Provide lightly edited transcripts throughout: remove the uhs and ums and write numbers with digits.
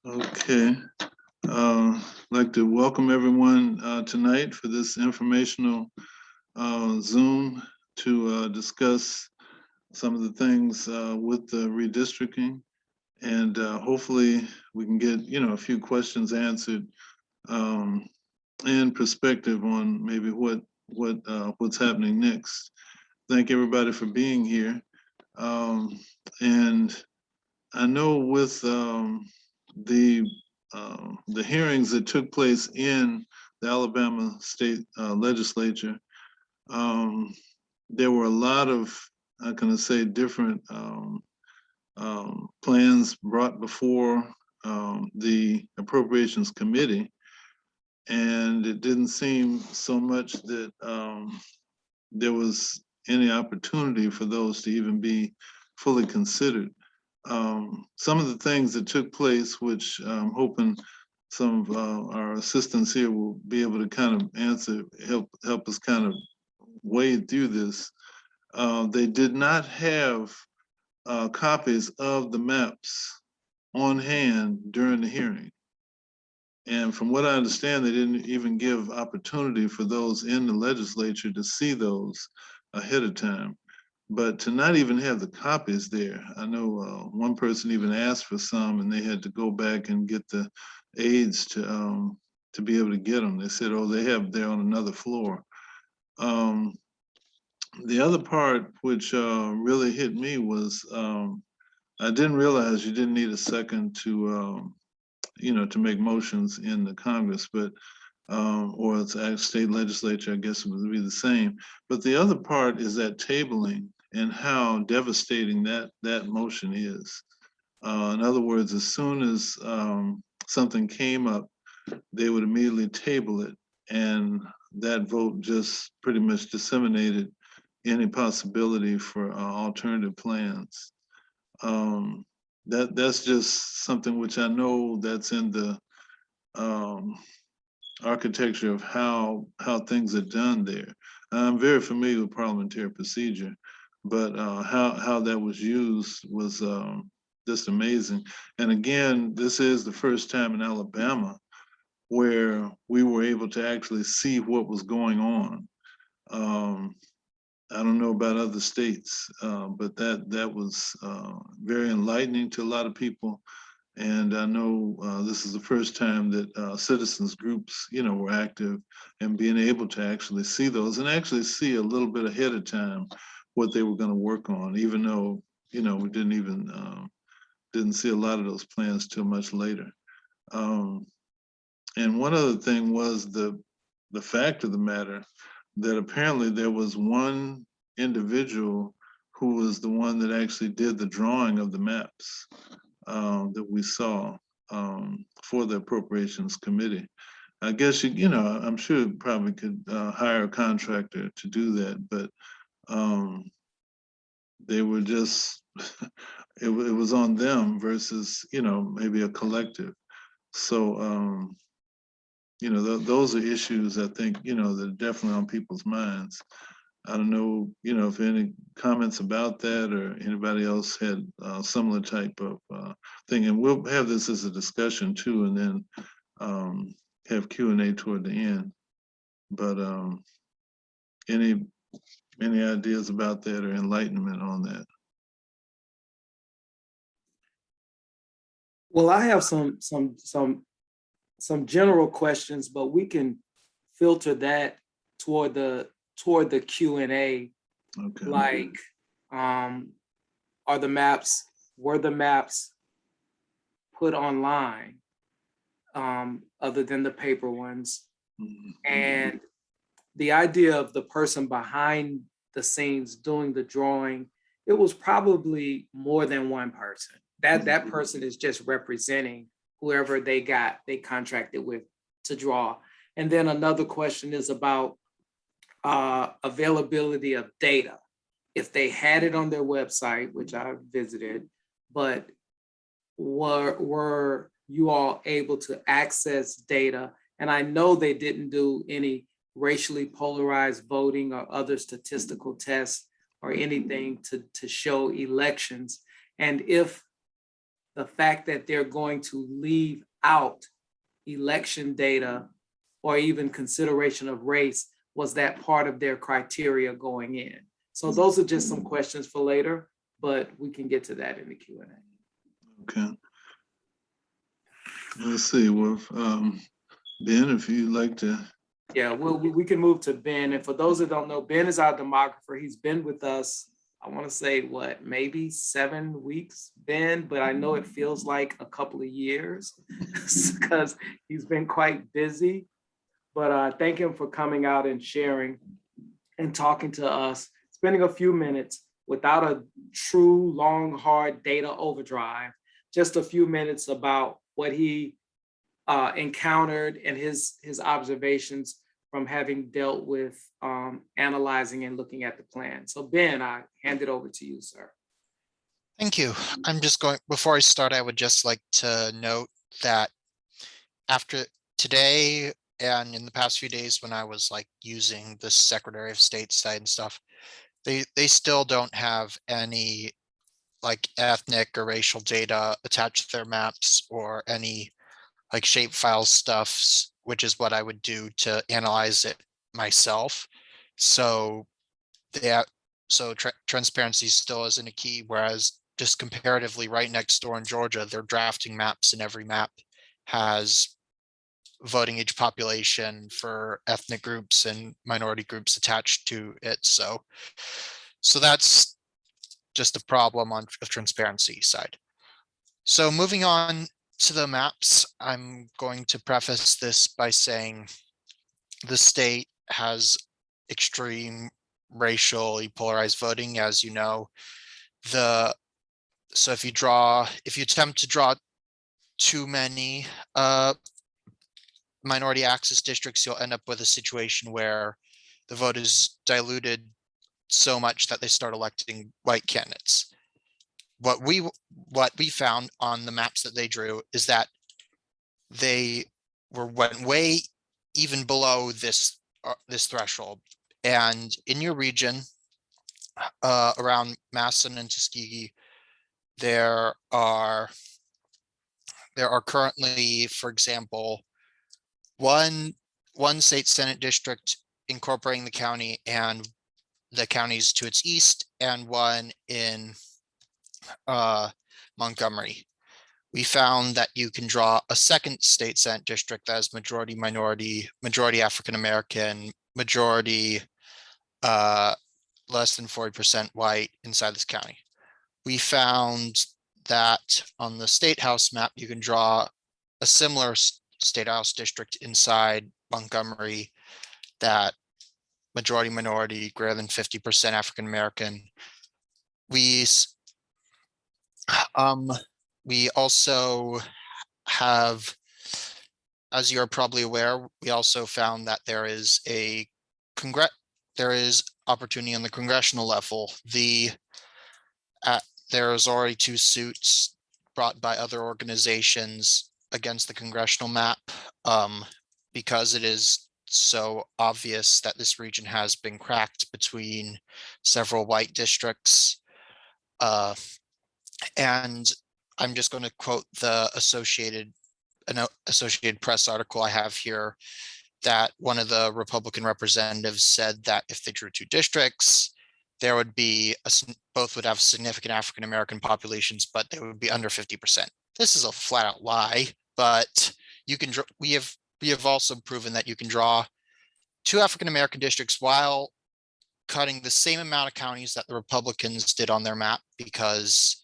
Okay. I'd like to welcome everyone tonight for this informational Zoom to discuss some of the things with the redistricting, and hopefully we can get a few questions answered and perspective on maybe what's happening next. Thank everybody for being here, and I know with the hearings that took place in the Alabama State Legislature, there were a lot of, how can I say, different plans brought before the Appropriations Committee, and it didn't seem so much that there was any opportunity for those to even be fully considered. Some of the things that took place, which I'm hoping some of our assistants here will be able to kind of answer, help us kind of wade through this. They did not have copies of the maps on hand during the hearing. And from what I understand, they didn't even give opportunity for those in the legislature to see those ahead of time. But to not even have the copies there, I know one person even asked for some, and they had to go back and get the aides to be able to get them. They said, "Oh, they have they're on another floor." The other part which really hit me was I didn't realize you didn't need a second to to make motions in the Congress, but or it's state legislature, I guess it would be the same. But the other part is that tabling and how devastating that motion is. In other words, as soon as something came up, they would immediately table it, and that vote just pretty much disseminated any possibility for alternative plans. That's just something which I know that's in the architecture of how things are done there. I'm very familiar with parliamentary procedure, but how that was used was just amazing. And again, this is the first time in Alabama where we were able to actually see what was going on. I don't know about other states, but that was very enlightening to a lot of people. And I know this is the first time that citizens groups, were active and being able to actually see those and actually see a little bit ahead of time what they were going to work on, even though, we didn't see a lot of those plans till much later. And one other thing was the fact of the matter that apparently there was one individual who was the one that actually did the drawing of the maps that we saw for the Appropriations Committee. I guess I'm sure it probably could hire a contractor to do that, but they were just it was on them versus maybe a collective. So those are issues I think that are definitely on people's minds. I don't know, if any comments about that or anybody else had a similar type of thing. And we'll have this as a discussion too, and then have Q&A toward the end. But any ideas about that or enlightenment on that? Well, I have some general questions, but we can filter that toward the Q&A. Okay. Like, were the maps put online other than the paper ones? Mm-hmm. And the idea of the person behind the scenes doing the drawing, it was probably more than one person. That person is just representing whoever they contracted with to draw. And then another question is about availability of data. If they had it on their website, which I visited, but were you all able to access data? And I know they didn't do any racially polarized voting or other statistical tests or anything to show elections. And if the fact that they're going to leave out election data or even consideration of race, was that part of their criteria going in? So those are just some questions for later, but we can get to that in the Q&A. Okay. Let's see, with Ben, if you'd like to. Yeah, we can move to Ben. And for those that don't know, Ben is our demographer. He's been with us, I want to say, what, maybe 7 weeks, Ben, but I know it feels like a couple of years because he's been quite busy. But thank him for coming out and sharing and talking to us, spending a few minutes without a true long, hard data overdrive, just a few minutes about what he encountered and his observations from having dealt with analyzing and looking at the plan. So Ben, I hand it over to you, sir. Thank you. I'm just going, before I start, I would just like to note that after today and in the past few days when I was like using the Secretary of State site and stuff, they still don't have any like ethnic or racial data attached to their maps or any like shapefile stuff, which is what I would do to analyze it myself. So transparency still isn't a key, whereas just comparatively right next door in Georgia, they're drafting maps and every map has voting age population for ethnic groups and minority groups attached to it. So that's just a problem on the transparency side. So moving on to the maps, I'm going to preface this by saying the state has extreme racially polarized voting, as you know. So if you attempt to draw too many minority access districts, you'll end up with a situation where the vote is diluted so much that they start electing white candidates. What we found on the maps that they drew is that they went way even below this threshold. And in your region, around Macon and Tuskegee, there are currently, for example, one state Senate district incorporating the county and the counties to its east, and one in Montgomery. We found that you can draw a second state Senate district that is majority minority, majority African American, majority less than 40% white inside this county. We found that on the state house map, you can draw a similar state house district inside Montgomery that majority minority, greater than 50% African American. We also have, as you're probably aware, we also found that there is opportunity on the congressional level. There's already 2 suits brought by other organizations against the congressional map because it is so obvious that this region has been cracked between several white districts. And I'm just going to quote the Associated Press article I have here, that one of the Republican representatives said that if they drew 2 districts, there would be both would have significant African American populations, but they would be under 50%. This is a flat out lie, but you can draw, we have also proven that you can draw 2 African American districts while cutting the same amount of counties that the Republicans did on their map, because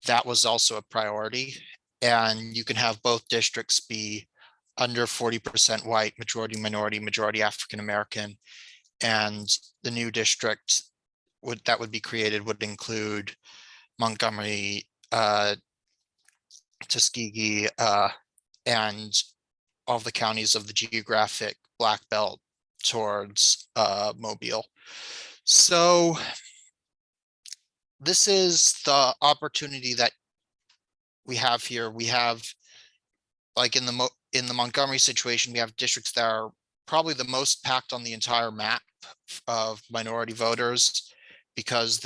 that was also a priority. And you can have both districts be under 40% white, majority minority, majority African American. And the new district that would be created would include Montgomery, Tuskegee, and all the counties of the geographic Black Belt towards Mobile. So this is the opportunity that we have here. We have, like in the Montgomery situation, we have districts that are probably the most packed on the entire map of minority voters, because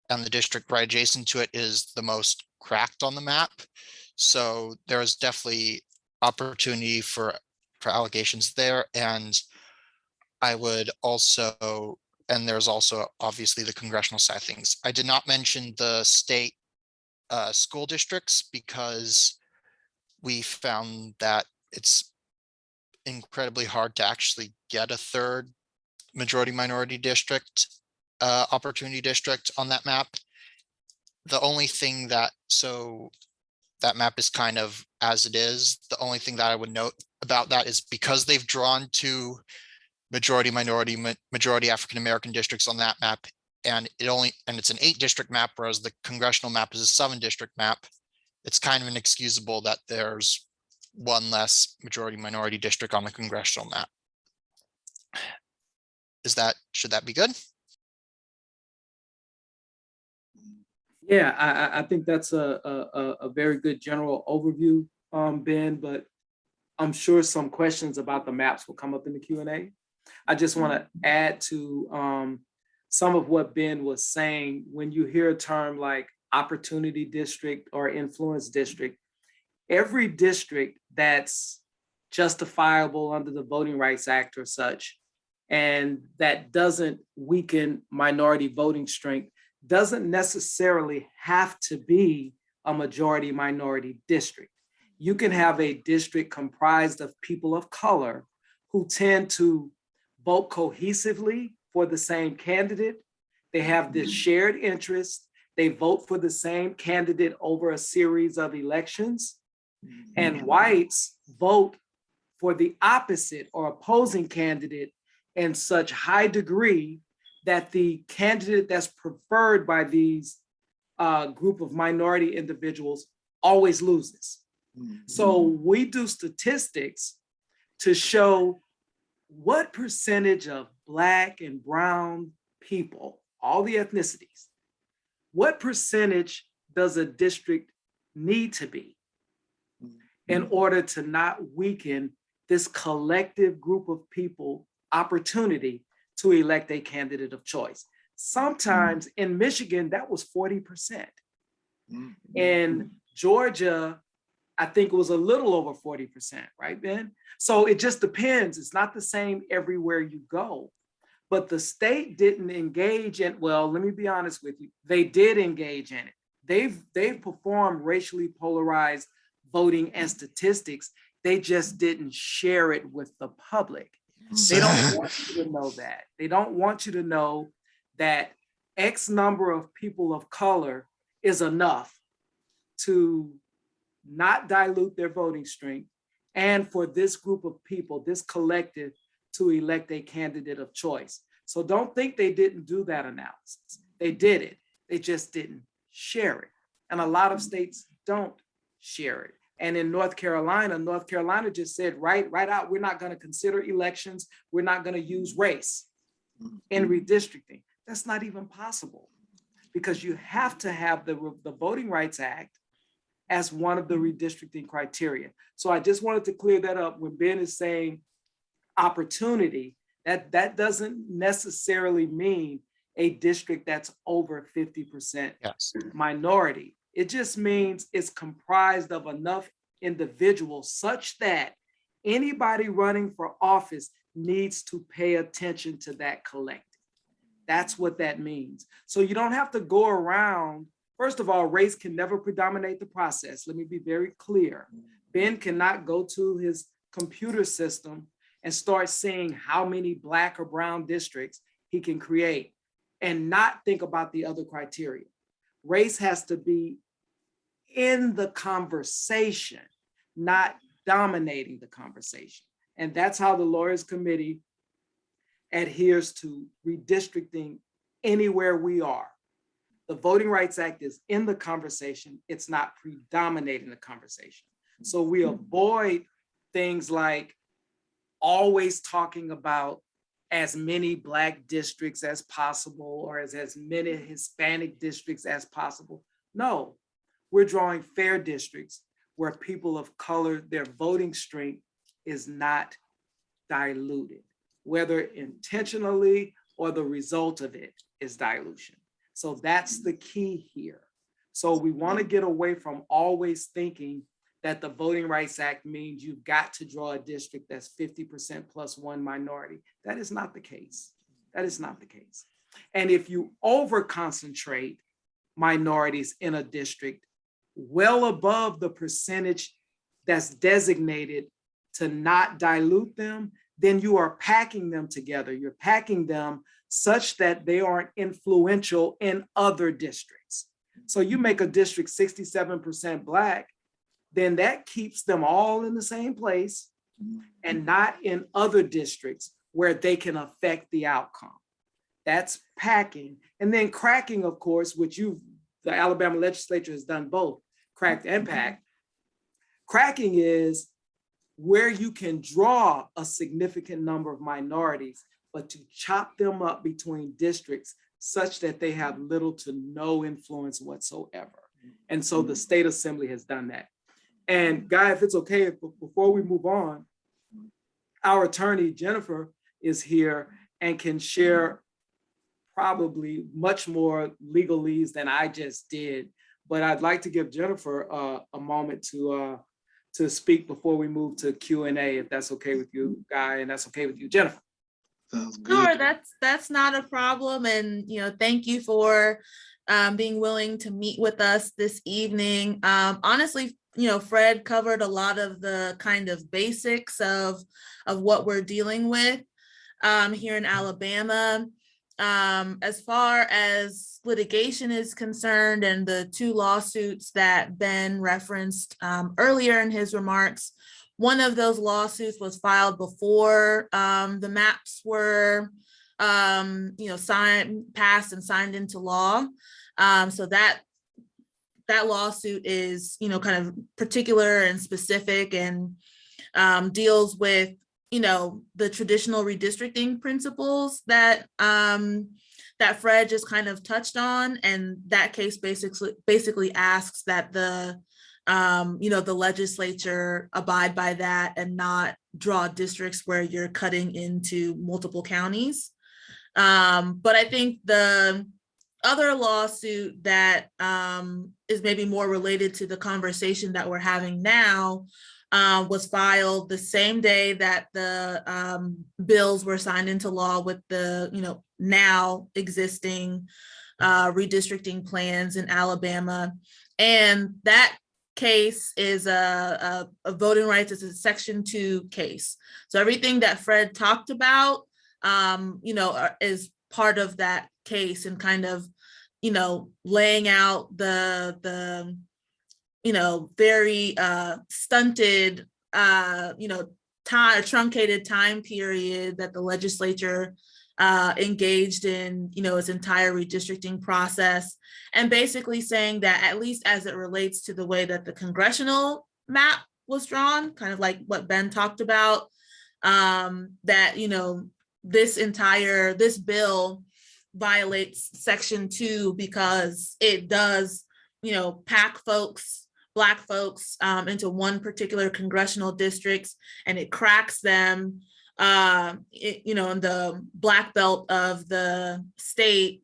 and the district right adjacent to it is the most cracked on the map. So there is definitely opportunity for allegations there. And I would also, and there's also obviously the congressional side of things. I did not mention the state school districts because we found that it's incredibly hard to actually get a third majority minority district, opportunity district on that map. The only thing that, so that map is kind of as it is. The only thing that I would note about that is because they've drawn two majority minority, majority African American districts on that map, and it's an 8-district map, whereas the congressional map is a 7-district map. It's kind of inexcusable that there's one less majority minority district on the congressional map. Should that be good? Yeah, I think that's a very good general overview, Ben, but I'm sure some questions about the maps will come up in the Q&A. I just want to add to some of what Ben was saying. When you hear a term like opportunity district or influence district, every district that's justifiable under the Voting Rights Act or such, and that doesn't weaken minority voting strength, doesn't necessarily have to be a majority minority district. You can have a district comprised of people of color who tend to vote cohesively for the same candidate. They have this shared interest. They vote for the same candidate over a series of elections. And whites vote for the opposite or opposing candidate in such high degree that the candidate that's preferred by these group of minority individuals always loses. So we do statistics to show what percentage of Black and brown people, all the ethnicities, what percentage does a district need to be in order to not weaken this collective group of people opportunity to elect a candidate of choice? Sometimes in Michigan, that was 40%. In Georgia, I think it was a little over 40%, right, Ben? So it just depends. It's not the same everywhere you go. But the state didn't engage in, well, let me be honest with you, they did engage in it. They've performed racially polarized voting and statistics. They just didn't share it with the public. They don't want you to know that. They don't want you to know that X number of people of color is enough to not dilute their voting strength, and for this group of people, this collective, to elect a candidate of choice. So don't think they didn't do that analysis. They did it. They just didn't share it. And a lot of states don't share it. And in North Carolina just said right out, we're not going to consider elections. We're not going to use race in redistricting. That's not even possible, because you have to have the Voting Rights Act as one of the redistricting criteria. So I just wanted to clear that up. When Ben is saying opportunity, that doesn't necessarily mean a district that's over 50% minority. It just means it's comprised of enough individuals such that anybody running for office needs to pay attention to that collective. That's what that means. So you don't have to go around. First of all, race can never predominate the process. Let me be very clear. Ben cannot go to his computer system and start seeing how many Black or brown districts he can create and not think about the other criteria. Race has to be in the conversation, not dominating the conversation. And that's how the Lawyers Committee adheres to redistricting anywhere we are. The Voting Rights Act is in the conversation. It's not predominating the conversation. So we avoid things like always talking about as many Black districts as possible or as many Hispanic districts as possible. No, we're drawing fair districts where people of color, their voting strength is not diluted, whether intentionally or the result of it is dilution. So that's the key here. So we want to get away from always thinking that the Voting Rights Act means you've got to draw a district that's 50% plus one minority. That is not the case. That is not the case. And if you over concentrate minorities in a district well above the percentage that's designated to not dilute them, then you are packing them together. You're packing them such that they aren't influential in other districts. So you make a district 67% Black, then that keeps them all in the same place and not in other districts where they can affect the outcome. That's packing. And then cracking, of course, which the Alabama legislature has done both, cracked and packed. Cracking is where you can draw a significant number of minorities, but to chop them up between districts such that they have little to no influence whatsoever. And so the state assembly has done that. And Guy, if it's okay, before we move on, our attorney, Jennifer, is here and can share probably much more legalese than I just did. But I'd like to give Jennifer a moment to speak before we move to Q&A, if that's okay with you, Guy, and that's okay with you, Jennifer. Sounds good. Sure, that's not a problem. And, thank you for being willing to meet with us this evening. Honestly, Fred covered a lot of the kind of basics of what we're dealing with here in Alabama. As far as litigation is concerned and the two lawsuits that Ben referenced earlier in his remarks, one of those lawsuits was filed before the maps were passed and signed into law. So that lawsuit is, kind of particular and specific and deals with, the traditional redistricting principles that that Fred just kind of touched on. And that case basically asks that the legislature abide by that and not draw districts where you're cutting into multiple counties. But I think the other lawsuit that is maybe more related to the conversation that we're having now was filed the same day that the bills were signed into law with the now existing redistricting plans in Alabama. And that case is a voting rights, is a Section 2 case. So everything that Fred talked about, is part of that case and kind of, laying out the very stunted, truncated time period that the legislature engaged in, its entire redistricting process, and basically saying that, at least as it relates to the way that the congressional map was drawn, kind of like what Ben talked about, that, this bill violates Section 2 because it does, pack Black folks into one particular congressional districts, and it cracks them, in the Black belt of the state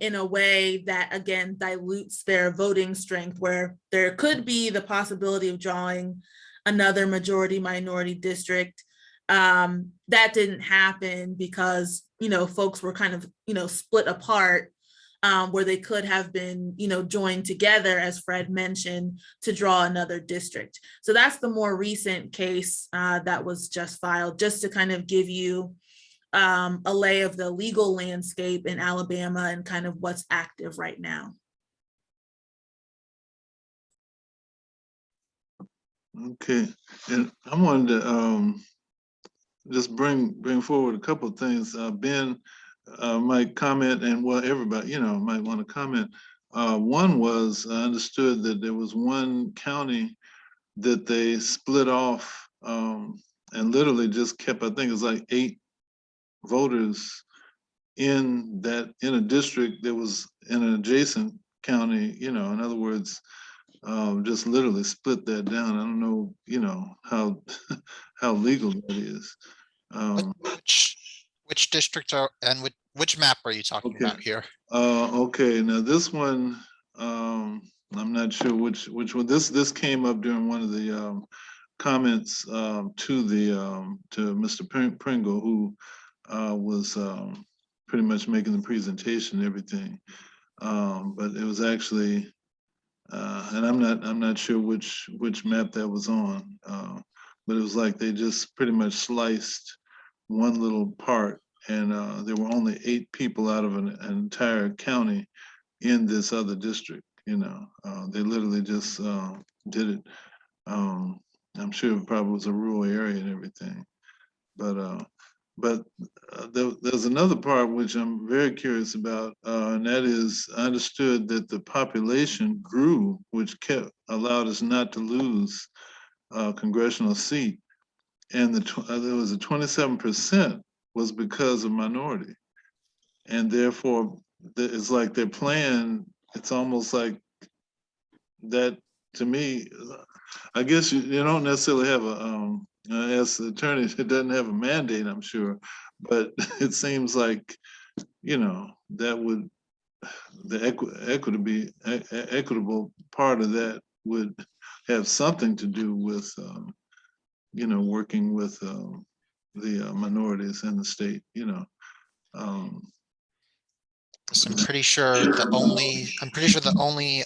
in a way that, again, dilutes their voting strength, where there could be the possibility of drawing another majority minority district. That didn't happen because, folks were kind of, split apart, where they could have been, joined together, as Fred mentioned, to draw another district. So that's the more recent case that was just filed, just to kind of give you a lay of the legal landscape in Alabama and kind of what's active right now. Okay, and I wanted to just bring forward a couple of things. Ben might comment, and well, everybody, might want to comment. One was, I understood that there was one county that they split off and literally just kept, I think it was like 8 voters in a district that was in an adjacent county, in other words, just literally split that down. I don't know, how how legal that is. Which district are, and which map are you talking Okay. about here? Okay, now this one, I'm not sure which one. This came up during one of the comments to Mr. Pringle, who was pretty much making the presentation and everything. But it was actually, and I'm not sure which map that was on. But it was like they just pretty much sliced one little part, and there were only 8 people out of an entire county in this other district. You know, they literally just did it. I'm sure it probably was a rural area and everything, but there's another part which I'm very curious about, and that is, I understood that the population grew, which allowed us not to lose a congressional seat, and there was a 27% was because of minority, and therefore it's like their plan. It's almost like that to me. I guess you don't necessarily have as the attorney, it doesn't have a mandate, I'm sure, but it seems like, you know, that would, the equitable part of that would have something to do with, you know, working with the minorities in the state, you know. So I'm pretty sure the only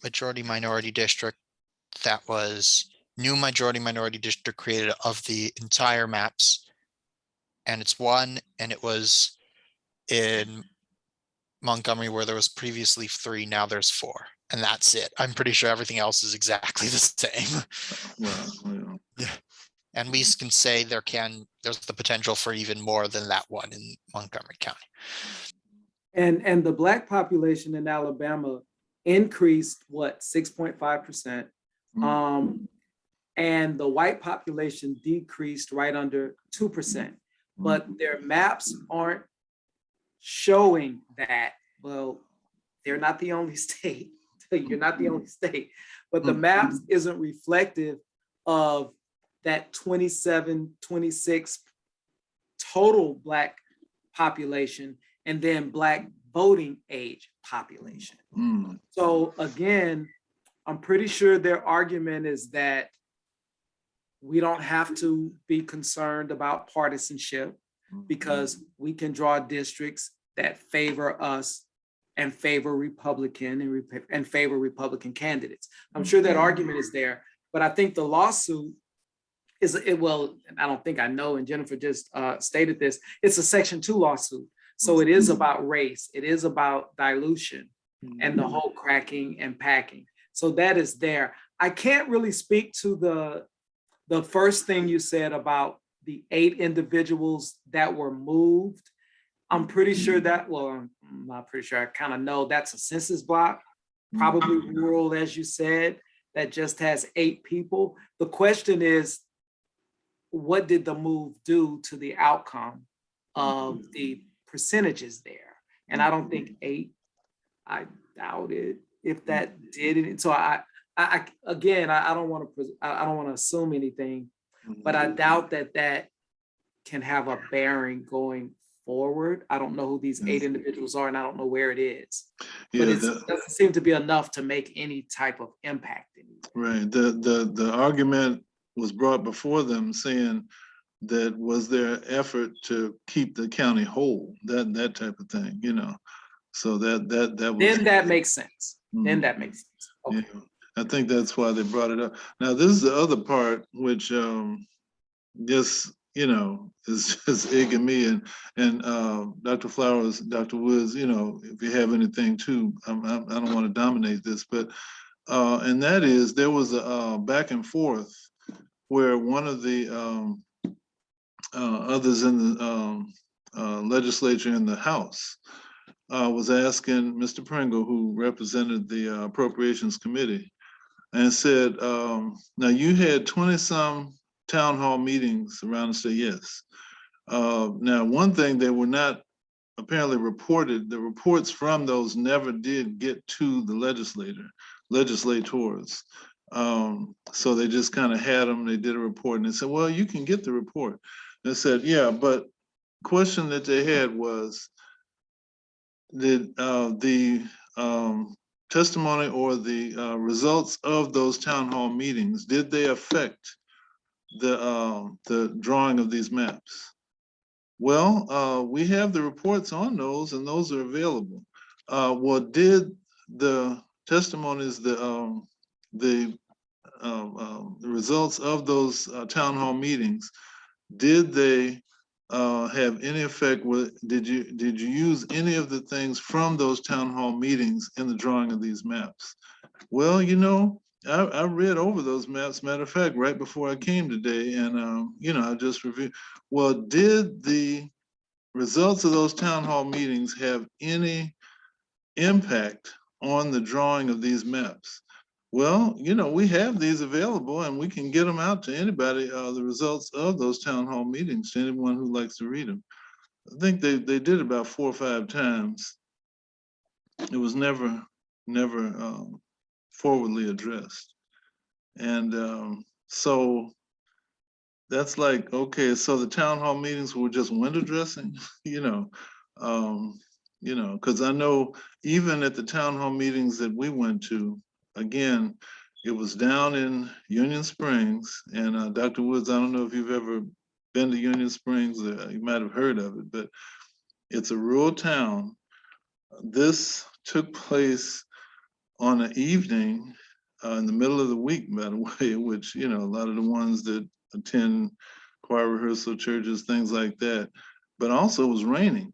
majority minority district that was new majority minority district created of the entire maps, and it's one, and it was in Montgomery where there was previously 3, now there's 4, and that's it. I'm pretty sure everything else is exactly the same. Well, Yeah. And we can say there's the potential for even more than that one in Montgomery County. And the Black population in Alabama increased, what, 6.5%. And the white population decreased right under 2%. But their maps aren't showing that. Well, they're not the only state. You're not the only state. But the maps isn't reflective of that 27, 26 total Black population, and then Black voting age population. So again, I'm pretty sure their argument is that we don't have to be concerned about partisanship because we can draw districts that favor us and favor Republican and favor Republican candidates. I'm sure that argument is there, but I think the lawsuit is, well, I don't think I know, and Jennifer just stated this, it's a Section 2 lawsuit. So it is about race, it is about dilution and the whole cracking and packing. So that is there. I can't really speak to the first thing you said about the 8 individuals that were moved. I'm pretty sure that, well, I'm not pretty sure, I kind of know that's a census block, probably rural, as you said, that just has 8 people. The question is, what did the move do to the outcome of the percentages there? And I don't think 8, I doubt it if that did it. So I don't want to assume anything, but I doubt that can have a bearing going forward. I don't know who these 8 individuals are, and I don't know where it is. But it doesn't seem to be enough to make any type of impact. Right. The argument was brought before them, saying that was their effort to keep the county whole, that type of thing, you know. So that was, then that makes sense. Then that makes sense. Okay. Yeah, I think that's why they brought it up. Now, this is the other part, which just, you know, is just egging me, and Dr. Flowers, Dr. Woods, you know, if you have anything too, I don't want to dominate this, but and that is, there was a back and forth where one of the others in the legislature in the House was asking Mr. Pringle, who represented the Appropriations Committee, and said, now you had 20-some town hall meetings around the state, yes. Now, one thing they were not apparently reported, the reports from those never did get to the legislators. So they just kind of had them, they did a report, and they said, well, you can get the report. They said, yeah, but question that they had was, did the testimony or the results of those town hall meetings, did they affect the drawing of these maps? Well, we have the reports on those, and those are available. What did the testimonies, the results of those town hall meetings, did they have any effect with, did you use any of the things from those town hall meetings in the drawing of these maps? Well, you know, I read over those maps, matter of fact, right before I came today, and you know, I just reviewed. Well, did the results of those town hall meetings have any impact on the drawing of these maps? Well, you know, we have these available and we can get them out to anybody, the results of those town hall meetings, to anyone who likes to read them. I think they did about 4 or 5 times. It was never forwardly addressed. And so that's like, okay, so the town hall meetings were just window dressing, you know, because I know even at the town hall meetings that we went to, again, it was down in Union Springs, and Dr. Woods, I don't know if you've ever been to Union Springs, you might have heard of it, but it's a rural town. This took place on an evening in the middle of the week, by the way, which, you know, a lot of the ones that attend choir rehearsal churches, things like that, but also it was raining.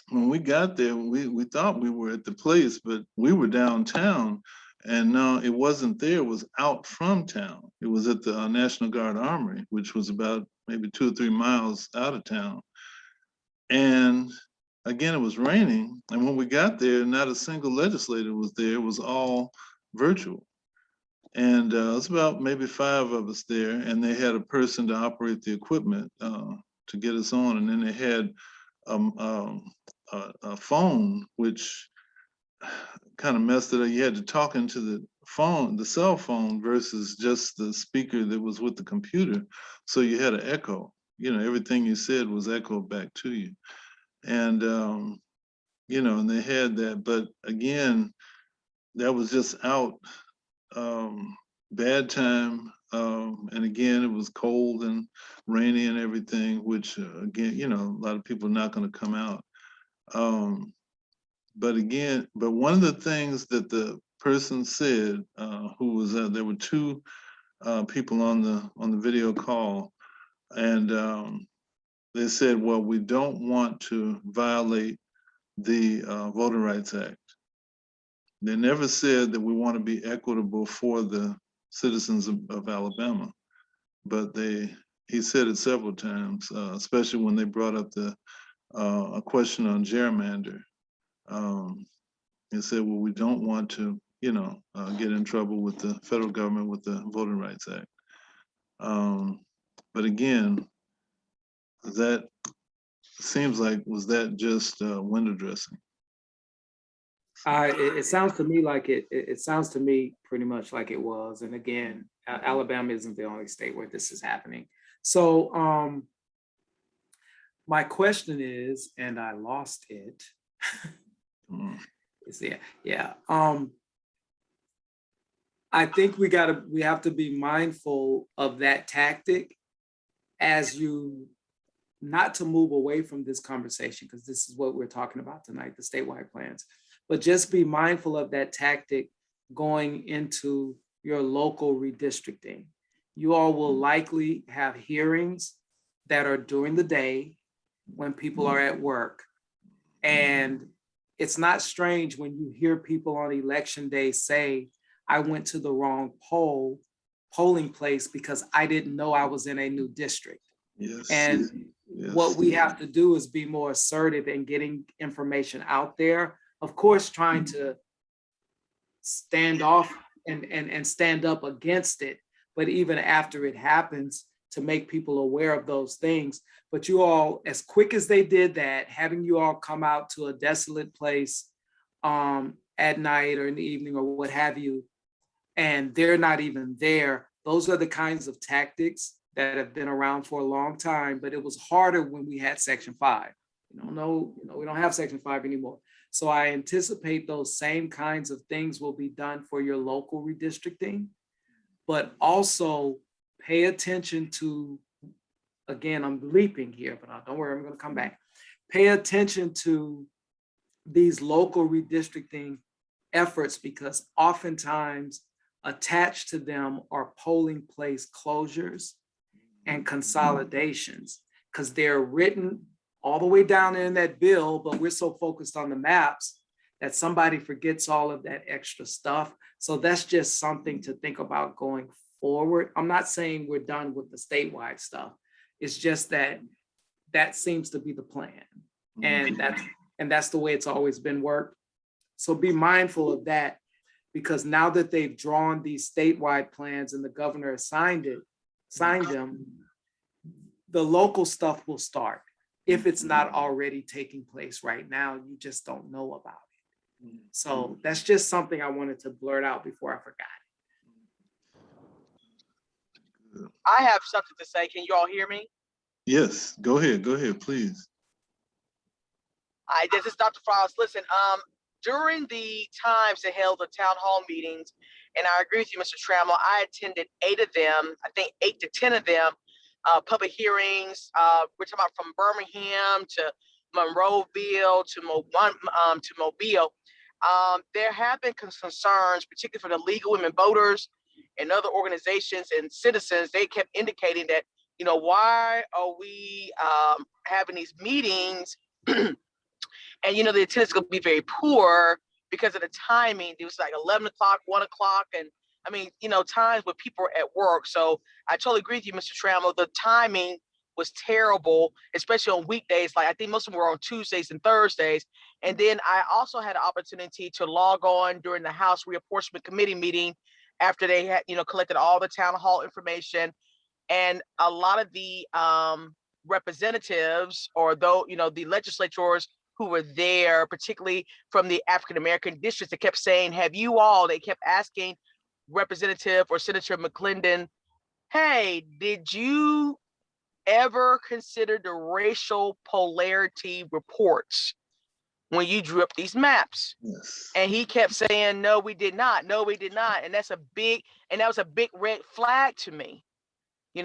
When we got there, we thought we were at the place, but we were downtown, and no, it wasn't there, it was out from town. It was at the National Guard Armory, which was about maybe 2 or 3 miles out of town. And again, it was raining, and when we got there, not a single legislator was there. It was all virtual. And it's about maybe 5 of us there, and they had a person to operate the equipment to get us on, and then they had a phone, which kind of messed it up. You had to talk into the phone, the cell phone, versus just the speaker that was with the computer. So you had an echo. You know, everything you said was echoed back to you. And, you know, and they had that. But again, that was just out, bad time. And again, it was cold and rainy and everything, which again, you know, a lot of people are not going to come out. But again, but one of the things that the person said, who was there were 2 people on the video call, and they said, well, we don't want to violate the Voter Rights Act. They never said that we want to be equitable for the citizens of Alabama, but he said it several times, especially when they brought up a question on gerrymander. He said, well, we don't want to, you know, get in trouble with the federal government with the Voting Rights Act. But again, that seems like, was that just window dressing? It sounds to me like it sounds to me pretty much like it was. And again, Alabama isn't the only state where this is happening. So my question is, and I lost it. Is there? Yeah. I think we have to be mindful of that tactic as you, not to move away from this conversation, because this is what we're talking about tonight, the statewide plans, but just be mindful of that tactic going into your local redistricting. You all will likely have hearings that are during the day when people are at work. And it's not strange when you hear people on election day say, I went to the wrong polling place because I didn't know I was in a new district. Yes. And yes. What we have to do is be more assertive in getting information out there. Of course, trying to stand off and stand up against it, but even after it happens, to make people aware of those things. But you all, as quick as they did that, having you all come out to a desolate place at night or in the evening or what have you, and they're not even there, those are the kinds of tactics that have been around for a long time, but it was harder when we had Section 5. We don't have Section 5 anymore. So I anticipate those same kinds of things will be done for your local redistricting, but also pay attention to, again, I'm leaping here, but don't worry, I'm going to come back. Pay attention to these local redistricting efforts, because oftentimes attached to them are polling place closures and consolidations, because they're written all the way down in that bill, but we're so focused on the maps that somebody forgets all of that extra stuff. So that's just something to think about going forward. I'm not saying we're done with the statewide stuff. It's just that that seems to be the plan. And that's the way it's always been worked. So be mindful of that, because now that they've drawn these statewide plans and the governor has signed them, the local stuff will start. If it's not already taking place right now, you just don't know about it. So that's just something I wanted to blurt out before I forgot. I have something to say. Can you all hear me? Yes, go ahead, please. Hi, this is Dr. Frost. Listen, during the times they held the town hall meetings, and I agree with you, Mr. Trammell, I attended 8 of them, I think 8 to 10 of them, public hearings. We're talking about from Birmingham to Monroeville to Mobile. There have been concerns, particularly for the League of Women Voters and other organizations and citizens. They kept indicating that, why are we having these meetings? And the attendance is going to be very poor because of the timing. It was like 11 o'clock, 1 o'clock. And I mean, times when people are at work. So I totally agree with you, Mr. Trammell. The timing was terrible, especially on weekdays. Like I think most of them were on Tuesdays and Thursdays. And then I also had an opportunity to log on during the House Reapportionment Committee meeting after they had, collected all the town hall information. And a lot of the representatives, or the legislators who were there, particularly from the African-American districts, they kept saying, they kept asking Representative or Senator McClendon, hey, did you ever consider the racial polarity reports when you drew up these maps? Yes. And he kept saying, no, we did not. No, we did not. And that was a big red flag to me, And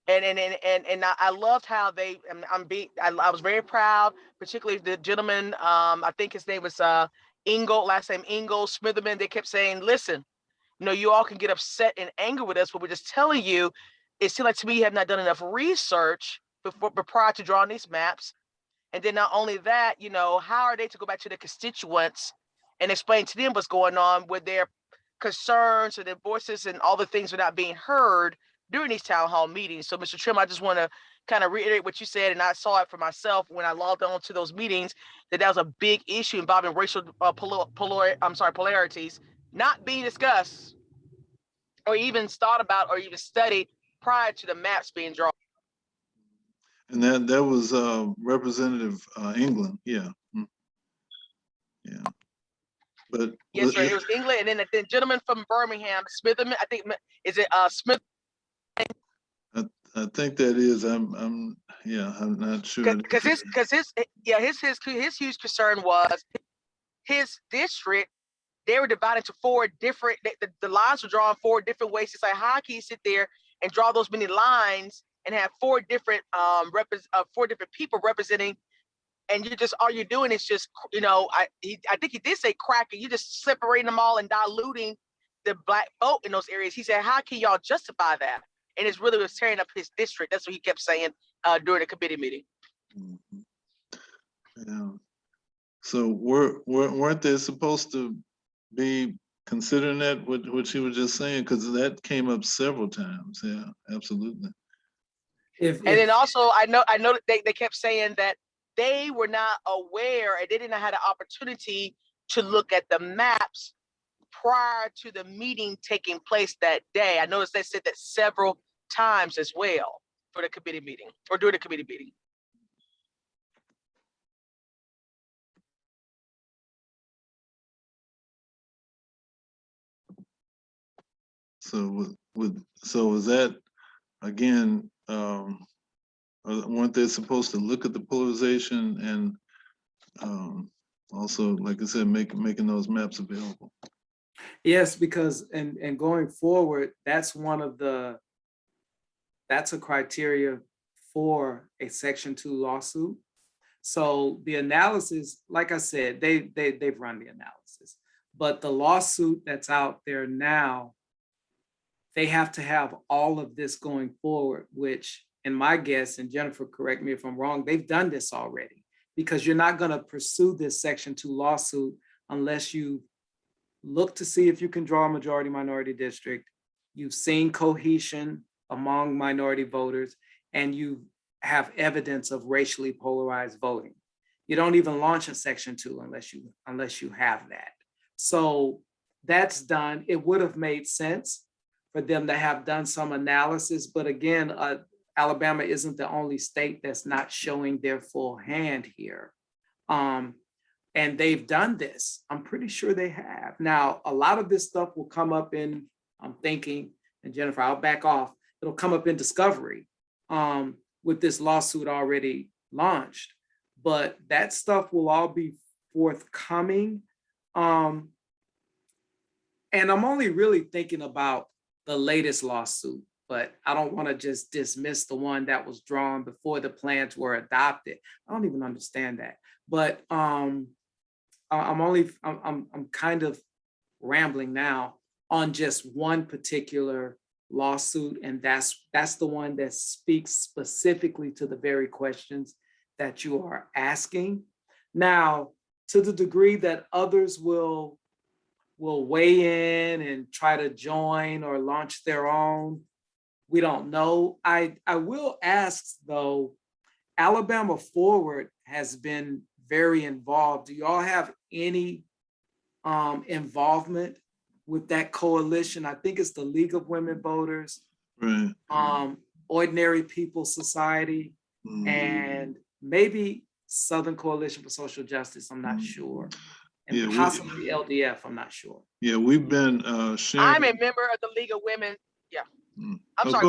I loved how I was very proud, particularly the gentleman, I think his name was last name Ingalls Smitherman. They kept saying, listen, you all can get upset and angry with us, but we're just telling you, it seemed like to me you have not done enough research prior to drawing these maps. And then not only that, how are they to go back to the constituents and explain to them what's going on with their concerns and their voices and all the things are not being heard during these town hall meetings. So, Mr. Trim, I just want to kind of reiterate what you said, and I saw it for myself when I logged on to those meetings, that was a big issue involving racial polarities not being discussed or even thought about or even studied prior to the maps being drawn. And that was Representative England, yeah. Yeah. But yes, sir. It was England, and then the gentleman from Birmingham, Smitherman. I think is it Smith? I think that is. I'm not sure. Because his huge concern was his district. They were divided into 4 different. The lines were drawn 4 different ways. It's like, how can you sit there and draw those many lines and have 4 different 4 different people representing? And all you're doing is just, I think he did say cracking. You're just separating them all and diluting the black vote in those areas. He said, how can y'all justify that? And it's really was tearing up his district. That's what he kept saying during the committee meeting. Mm-hmm. Yeah. So weren't they supposed to be considering that what you were just saying? Because that came up several times. Yeah, absolutely. And then also, I know that they kept saying that they were not aware and they did not have the opportunity to look at the maps prior to the meeting taking place that day. I noticed they said that several times as well for the committee meeting or during the committee meeting. So was that again, weren't they supposed to look at the polarization and also, like I said, making those maps available? Yes, because and going forward, that's a criteria for a Section 2 lawsuit. So the analysis, like I said, they've run the analysis, but the lawsuit that's out there now, they have to have all of this going forward, which in my guess, and Jennifer, correct me if I'm wrong, they've done this already, because you're not going to pursue this Section 2 lawsuit unless you look to see if you can draw a majority minority district, you've seen cohesion among minority voters, and you have evidence of racially polarized voting. You don't even launch a Section 2 unless you have that. So that's done. It would have made sense for them to have done some analysis, but again, Alabama isn't the only state that's not showing their full hand here. And they've done this. I'm pretty sure they have. Now, a lot of this stuff will come up in, I'm thinking, and Jennifer, I'll back off, it'll come up in discovery with this lawsuit already launched. But that stuff will all be forthcoming. And I'm only really thinking about the latest lawsuit, but I don't want to just dismiss the one that was drawn before the plans were adopted. I don't even understand that. But I'm kind of rambling now on just one particular lawsuit, and that's the one that speaks specifically to the very questions that you are asking. Now, to the degree that others will weigh in and try to join or launch their own, we don't know. I will ask though, Alabama Forward has been very involved. Do y'all have any involvement with that coalition? I think it's the League of Women Voters, Right. Ordinary People Society, and maybe Southern Coalition for Social Justice, I'm not sure. And Yeah, possibly LDF, I'm not sure. Yeah, we've been sharing. I'm a member of the League of Women. Yeah. I'm sorry,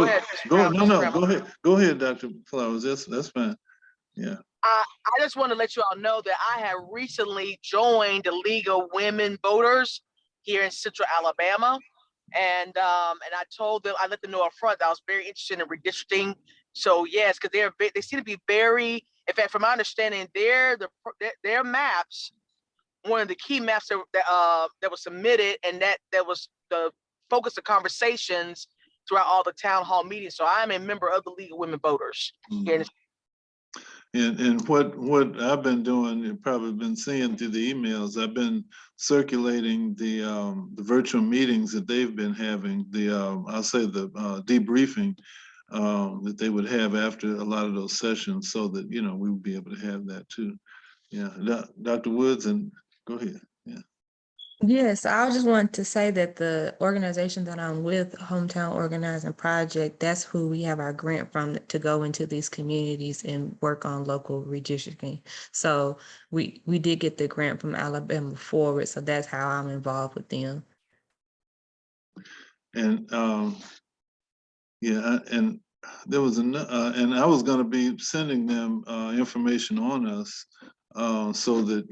Go go ahead. Go ahead, Dr. Flowers. That's fine. Yeah. I just want to let you all know that I have recently joined the League of Women Voters here in Central Alabama. And I told them, I let them know up front that I was very interested in redistricting. So yes, because they seem to be very, in fact, from my understanding, their maps, one of the key maps that was submitted, and that was the focus of conversations throughout all the town hall meetings. So I'm a member of the League of Women Voters here in And what I've been doing, you've probably been seeing through the emails, I've been circulating the virtual meetings that they've been having, I'll say the debriefing that they would have after a lot of those sessions, so that, we would be able to have that too. Yeah, Dr. Woods, and go ahead. Yeah. Yes, I just wanted to say that the organization that I'm with, Hometown Organizing Project, that's who we have our grant from to go into these communities and work on local redistricting. So we did get the grant from Alabama Forward, so that's how I'm involved with them. And yeah, and there was and I was going to be sending them information on us. So that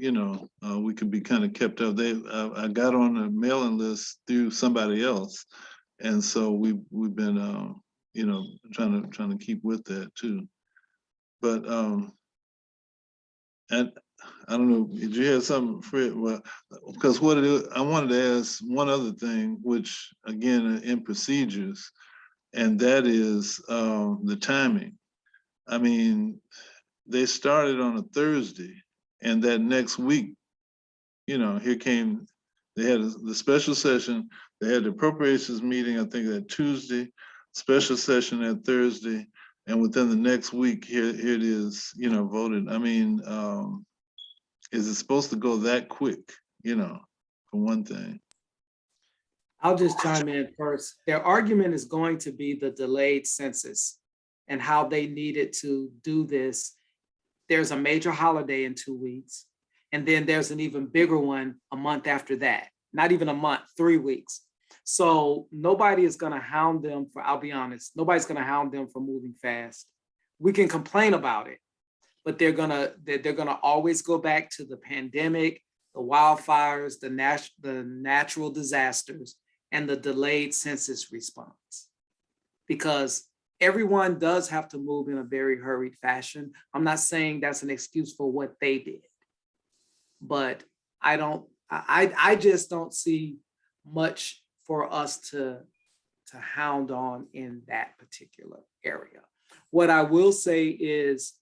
we could be kind of kept up. I got on a mailing list through somebody else, and so we've been trying to keep with that too. But and I don't know, did you have something, Fred? Well, because what it is, I wanted to ask one other thing, which again in procedures, and that is the timing. I mean, they started on a Thursday. And that next week, here came, they had the special session, they had the appropriations meeting, I think that Tuesday, special session that Thursday, and within the next week, here it is, voted. I mean, is it supposed to go that quick, for one thing? I'll just chime in first. Their argument is going to be the delayed census and how they needed to do this. There's a major holiday in 2 weeks. And then there's an even bigger one a month after that. Not even a month, 3 weeks. So nobody is gonna hound them for, I'll be honest, nobody's gonna hound them for moving fast. We can complain about it, but they're gonna always go back to the pandemic, the wildfires, the natural disasters, and the delayed census response. Because everyone does have to move in a very hurried fashion. I'm not saying that's an excuse for what they did, but I just don't see much for us to hound on in that particular area. What I will say is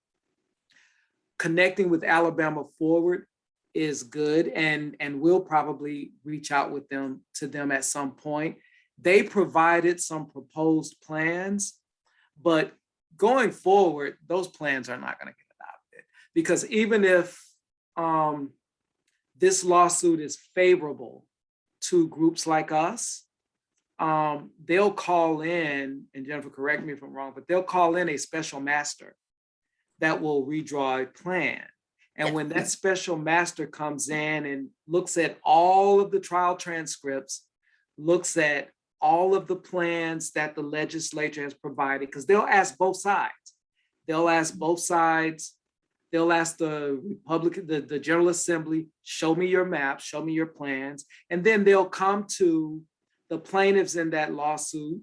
connecting with Alabama Forward is good, and we'll probably reach out with them to them at some point. They provided some proposed plans, but going forward, those plans are not going to get adopted, because even if this lawsuit is favorable to groups like us, they'll call in, and Jennifer, correct me if I'm wrong, but they'll call in a special master that will redraw a plan. And when that special master comes in and looks at all of the trial transcripts, looks at all of the plans that the legislature has provided, because they'll ask both sides. They'll ask both sides. They'll ask the Republican, the General Assembly, show me your maps, show me your plans. And then they'll come to the plaintiffs in that lawsuit,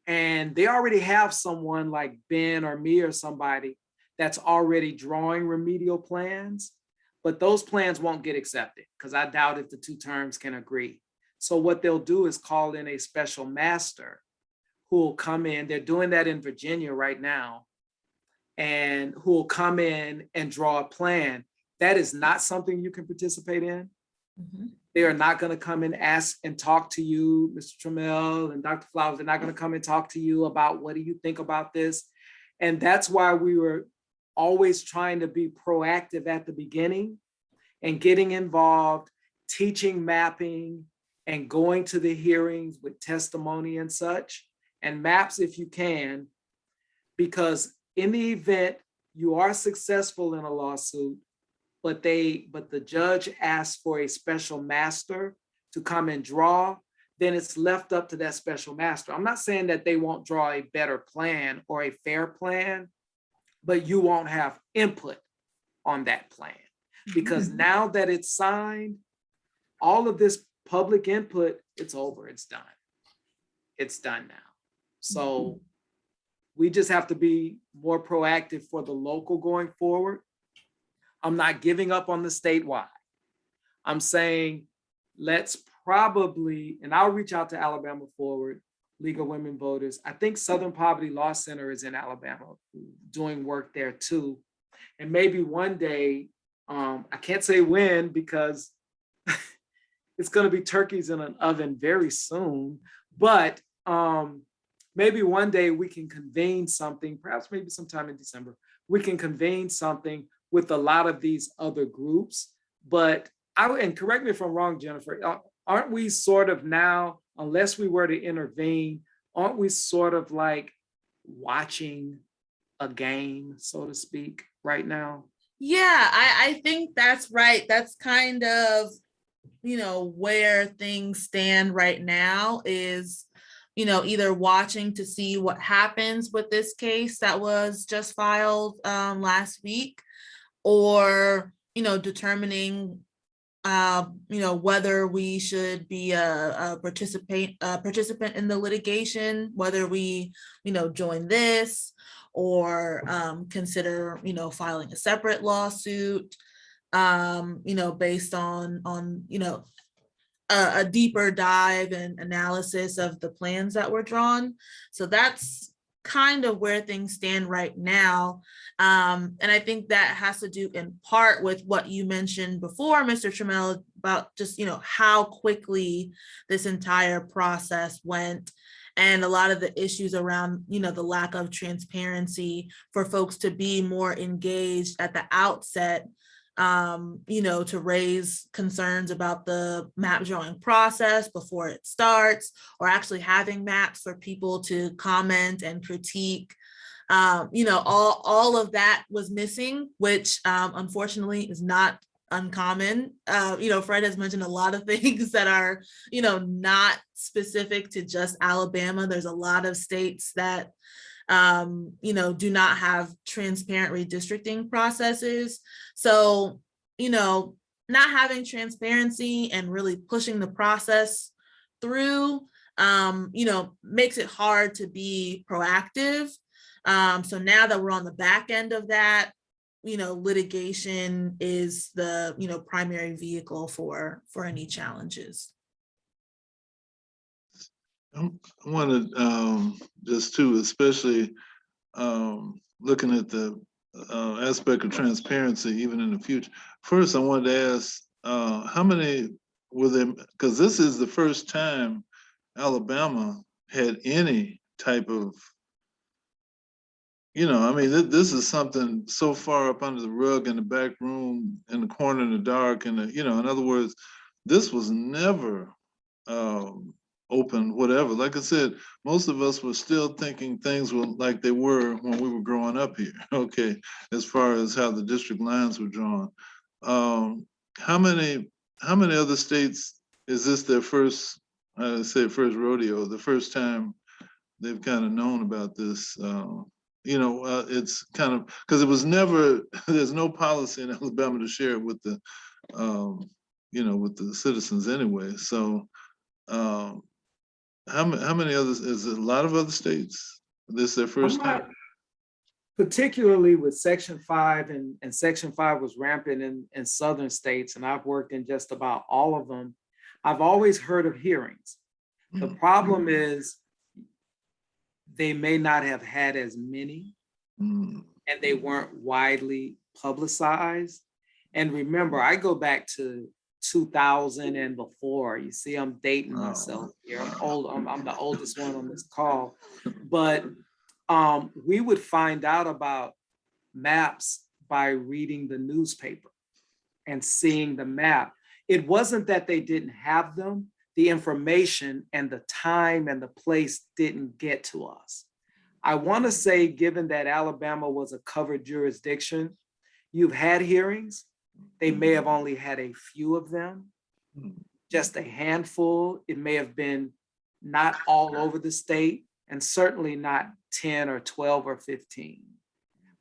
and they already have someone like Ben or me or somebody that's already drawing remedial plans, but those plans won't get accepted because I doubt if the two terms can agree. So what they'll do is call in a special master who will come in. They're doing that in Virginia right now, and who will come in and draw a plan. That is not something you can participate in. Mhm. They are not going to come and ask and talk to you, Mr. Trammell and Dr. Flowers. They're not going to come and talk to you about what do you think about this. And that's why we were always trying to be proactive at the beginning and getting involved, teaching mapping and going to the hearings with testimony and such, and maps if you can, because in the event you are successful in a lawsuit, but the judge asks for a special master to come and draw, then it's left up to that special master. I'm not saying that they won't draw a better plan or a fair plan, but you won't have input on that plan. Because now that it's signed, all of this public input, it's over, it's done. It's done now. So we just have to be more proactive for the local going forward. I'm not giving up on the statewide. I'm saying let's probably, and I'll reach out to Alabama Forward, League of Women Voters. I think Southern Poverty Law Center is in Alabama doing work there too. And maybe one day, I can't say when because it's going to be turkeys in an oven very soon, but maybe one day we can convene something, perhaps maybe sometime in December, we can convene something with a lot of these other groups. But and correct me if I'm wrong, Jennifer, aren't we sort of now, unless we were to intervene, aren't we sort of like watching a game, so to speak, right now? Yeah, I think that's right. That's kind of, where things stand right now is, either watching to see what happens with this case that was just filed last week, or, determining, whether we should be a participant in the litigation, whether we, join this or consider, filing a separate lawsuit, based on, a deeper dive and analysis of the plans that were drawn. So that's kind of where things stand right now. And I think that has to do in part with what you mentioned before, Mr. Trammell, about just, how quickly this entire process went. And a lot of the issues around, the lack of transparency for folks to be more engaged at the outset, to raise concerns about the map drawing process before it starts, or actually having maps for people to comment and critique. All of that was missing, which unfortunately is not uncommon. Fred has mentioned a lot of things that are, not specific to just Alabama. There's a lot of states that, do not have transparent redistricting processes. So, not having transparency and really pushing the process through, makes it hard to be proactive. So now that we're on the back end of that, litigation is the, primary vehicle for any challenges. I wanted just to, especially looking at the aspect of transparency, even in the future. First, I wanted to ask, how many were there, because this is the first time Alabama had any type of, this is something so far up under the rug in the back room, in the corner in the dark, and in other words, this was never open, whatever. Like I said, most of us were still thinking things were like they were when we were growing up here, okay, as far as how the district lines were drawn. How many other states, is this their first, first rodeo, the first time they've kind of known about this? It's kind of, because it was never, there's no policy in Alabama to share it with the, with the citizens anyway. So how many others, is it a lot of other states? This their first time? Particularly with Section 5, and Section 5 was rampant in southern states, and I've worked in just about all of them. I've always heard of hearings. The problem is they may not have had as many, and they weren't widely publicized. And remember, I go back to 2000 and before. You see, I'm dating myself here. I'm old. I'm the oldest one on this call. But we would find out about maps by reading the newspaper and seeing the map. It wasn't that they didn't have them. The information and the time and the place didn't get to us. I want to say, given that Alabama was a covered jurisdiction, you've had hearings. They may have only had a few of them, just a handful. It may have been not all over the state, and certainly not 10 or 12 or 15.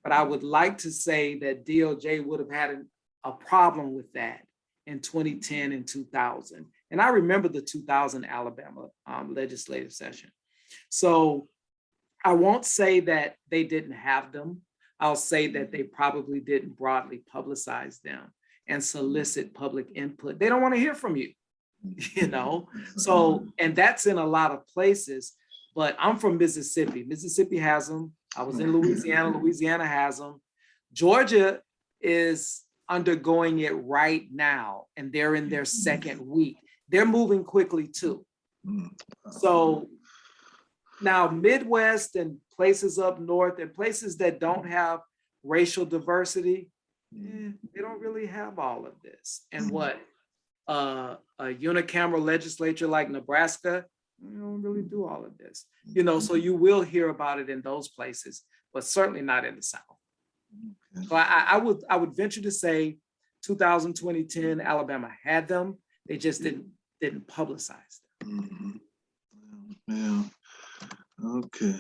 But I would like to say that DOJ would have had a problem with that in 2010 and 2000. And I remember the 2000 Alabama legislative session. So I won't say that they didn't have them. I'll say that they probably didn't broadly publicize them and solicit public input. They don't want to hear from you, So, and that's in a lot of places, but I'm from Mississippi. Mississippi has them. I was in Louisiana. Louisiana has them. Georgia is undergoing it right now, and they're in their second week. They're moving quickly too. So now Midwest and places up north and places that don't have racial diversity, they don't really have all of this. And what a unicameral legislature like Nebraska, they don't really do all of this. So you will hear about it in those places, but certainly not in the South. So I would venture to say 2000, 2010, Alabama had them. They just didn't publicize them. Yeah. Okay.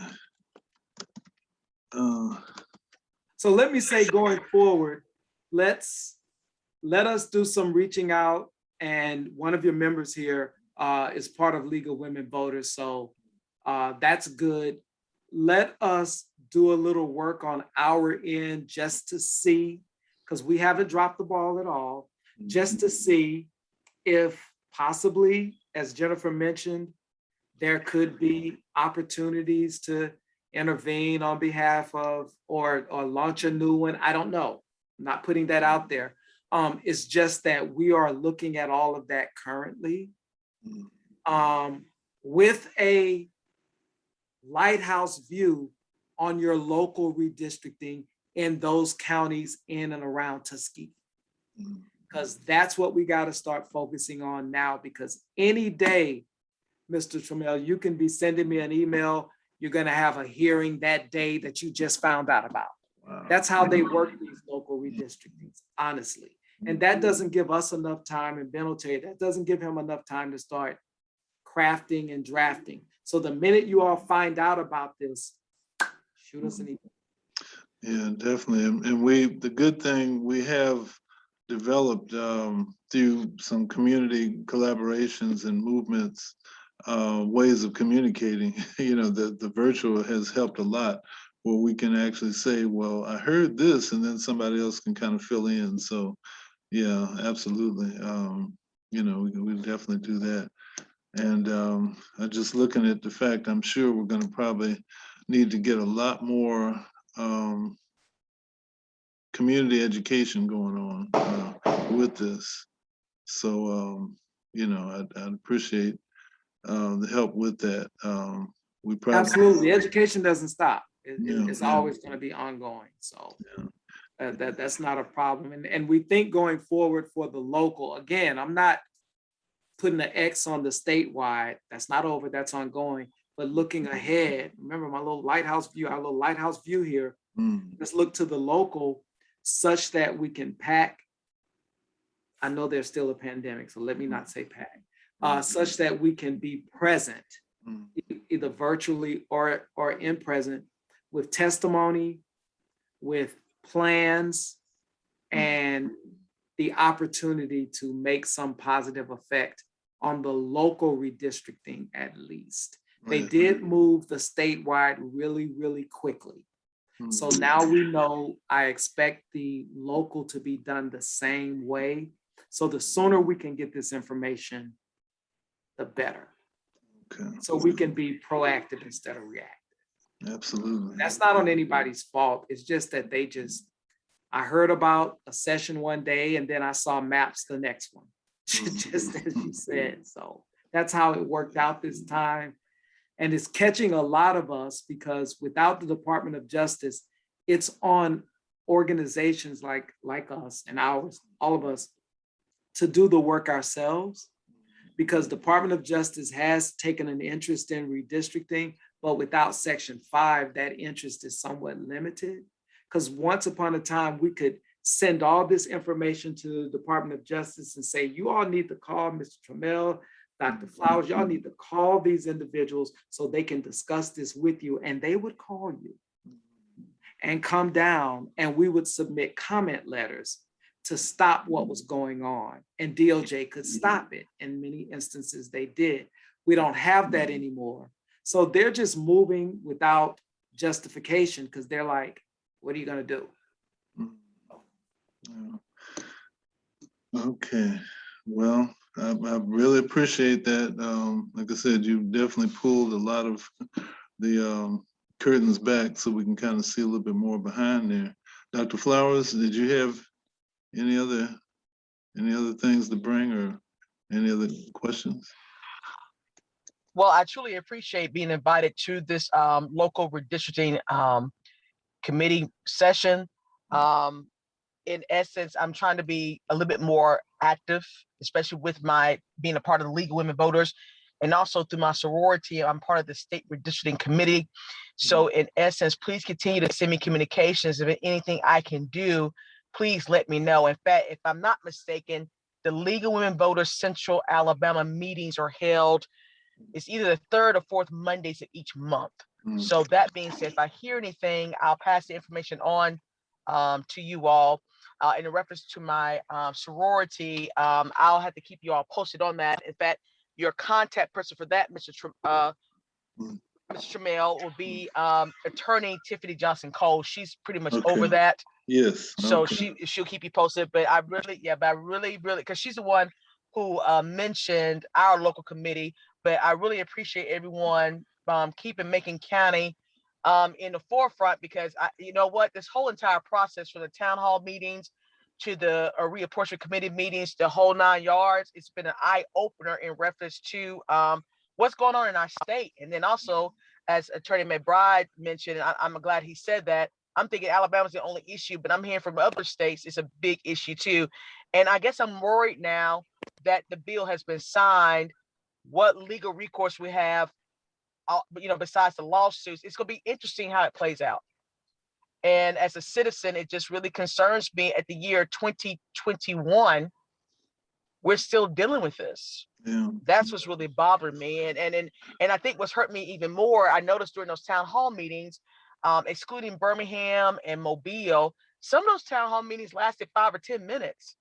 So let me say, going forward, let us do some reaching out. And one of your members here is part of League of Women Voters. So that's good. Let us do a little work on our end just to see, because we haven't dropped the ball at all, just to see if possibly, as Jennifer mentioned, there could be opportunities to intervene on behalf of or launch a new one. I don't know. I'm not putting that out there. It's just that we are looking at all of that currently with a lighthouse view on your local redistricting in those counties in and around Tuskegee. Because that's what we got to start focusing on now, because any day, Mr. Trammell, you can be sending me an email, you're going to have a hearing that day that you just found out about. Wow. That's how they work these local redistrictings, honestly. And that doesn't give us enough time, and Ben will tell you, that doesn't give him enough time to start crafting and drafting. So the minute you all find out about this, shoot us an email. Yeah, definitely. And the good thing we have developed through some community collaborations and movements, ways of communicating, the virtual has helped a lot, where we can actually say, well, I heard this, and then somebody else can kind of fill in. So yeah, absolutely. We definitely do that. And I'm just looking at the fact, I'm sure we're going to probably need to get a lot more community education going on with this. So, I'd appreciate the help with that. We probably Absolutely, education doesn't stop. Yeah, It's yeah. always going to be ongoing. So that's not a problem. And we think going forward for the local, again, I'm not putting an X on the statewide. That's not over, that's ongoing. But looking ahead, remember my little lighthouse view, our little lighthouse view here. Let's look to the local such that we can pack. I know there's still a pandemic, so let me not say pack. Such that we can be present, either virtually or in present, with testimony, with plans, and the opportunity to make some positive effect on the local redistricting at least. They did move the statewide really, really quickly. So now we know, I expect the local to be done the same way. So the sooner we can get this information, the better. Okay. So we can be proactive instead of reactive. Absolutely. That's not on anybody's fault. It's just that I heard about a session one day and then I saw maps the next one, just as you said. So that's how it worked out this time. And it's catching a lot of us because without the Department of Justice, it's on organizations like us and all of us, to do the work ourselves, because Department of Justice has taken an interest in redistricting, but without Section 5, that interest is somewhat limited. Because once upon a time, we could send all this information to the Department of Justice and say, you all need to call Mr. Trammell, Dr. Flowers, y'all need to call these individuals so they can discuss this with you. And they would call you and come down, and we would submit comment letters to stop what was going on. And DOJ could stop it. In many instances, they did. We don't have that anymore. So they're just moving without justification because they're like, what are you going to do? Okay. Well, I really appreciate that. Like I said, you definitely pulled a lot of the curtains back so we can kind of see a little bit more behind there. Dr. Flowers, did you have any other things to bring or any other questions? Well, I truly appreciate being invited to this local redistricting committee session. In essence, I'm trying to be a little bit more active, especially with my being a part of the League of Women Voters, and also through my sorority, I'm part of the state redistricting committee. So in essence, please continue to send me communications. If anything I can do, please let me know. In fact, if I'm not mistaken, the League of Women Voters Central Alabama meetings are held, it's either the third or fourth Mondays of each month. So that being said, if I hear anything, I'll pass the information on to you all. In reference to my sorority, I'll have to keep you all posted on that. In fact, your contact person for that, Mr. Trammell, will be attorney Tiffany Johnson Cole. She's pretty much over that. Yes. So she'll keep you posted. But I really, because she's the one who mentioned our local committee. But I really appreciate everyone keeping Macon County in the forefront, because you know what, this whole entire process from the town hall meetings to the reapportionment committee meetings, the whole 9 yards, it's been an eye opener in reference to what's going on in our state. And then also, as Attorney McBride mentioned, I'm glad he said that. I'm thinking Alabama's the only issue, but I'm hearing from other states it's a big issue too. And I guess I'm worried now that the bill has been signed, what legal recourse we have, besides the lawsuits. It's going to be interesting how it plays out. And as a citizen, it just really concerns me at the year 2021, we're still dealing with this. Yeah. That's what's really bothering me. And I think what's hurt me even more, I noticed during those town hall meetings, excluding Birmingham and Mobile, some of those town hall meetings lasted 5 or 10 minutes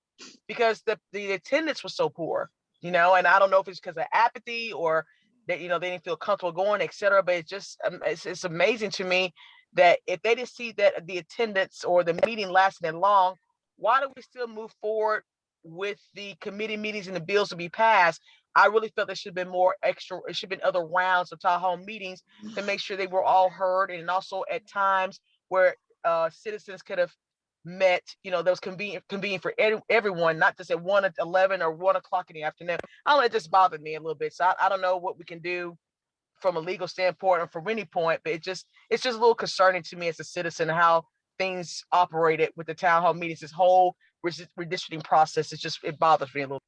because the attendance was so poor, and I don't know if it's because of apathy or that, they didn't feel comfortable going, et cetera. But it's just, it's amazing to me that if they didn't see that the attendance or the meeting lasting that long, why do we still move forward with the committee meetings and the bills to be passed? I really felt there should have been more extra, it should have been other rounds of town hall meetings to make sure they were all heard. And also at times where citizens could have met, that was convenient for everyone, not just at 1 at 11 or 1 o'clock in the afternoon. I don't know, it just bothered me a little bit. So I don't know what we can do from a legal standpoint or from any point, but it's just a little concerning to me as a citizen how things operated with the town hall meetings. This whole redistricting process, it bothers me a little.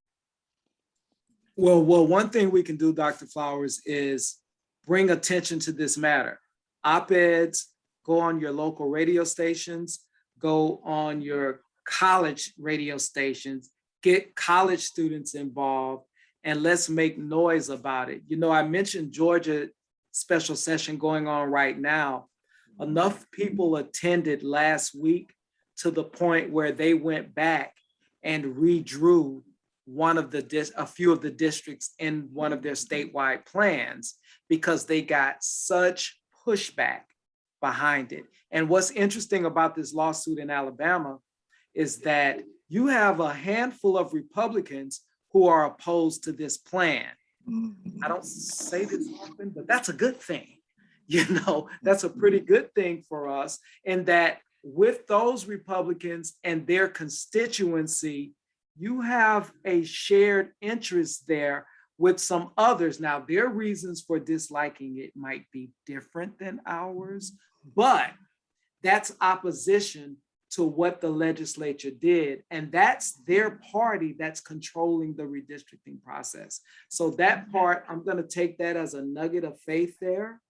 Well, one thing we can do, Dr. Flowers, is bring attention to this matter. Op-eds, go on your local radio stations, go on your college radio stations, get college students involved, and let's make noise about it. I mentioned Georgia special session going on right now. Enough people attended last week to the point where they went back and redrew a few of the districts in one of their statewide plans because they got such pushback behind it. And what's interesting about this lawsuit in Alabama is that you have a handful of Republicans who are opposed to this plan. I don't say this often, but that's a good thing. That's a pretty good thing for us, in that with those Republicans and their constituency, you have a shared interest there with some others. Now, their reasons for disliking it might be different than ours, but that's opposition to what the legislature did. And that's their party that's controlling the redistricting process. So that part, I'm going to take that as a nugget of faith there.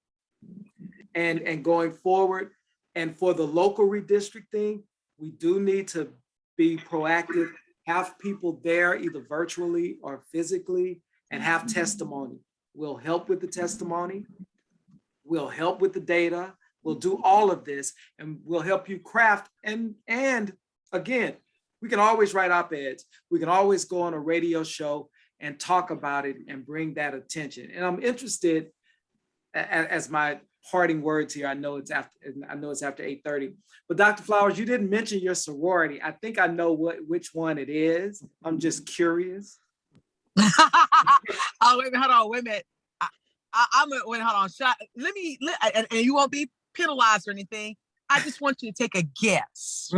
And going forward, and for the local redistricting, we do need to be proactive, have people there either virtually or physically, and have testimony. We'll help with the testimony. We'll help with the data. We'll do all of this, and we'll help you craft. And again, we can always write op-eds. We can always go on a radio show and talk about it and bring that attention. And I'm interested, as my parting words here, I know it's after 8:30, but Dr. Flowers, you didn't mention your sorority. I think I know which one it is. I'm just curious. Oh, wait, hold on, wait a minute. Hold on. And you won't be penalized or anything. I just want you to take a guess.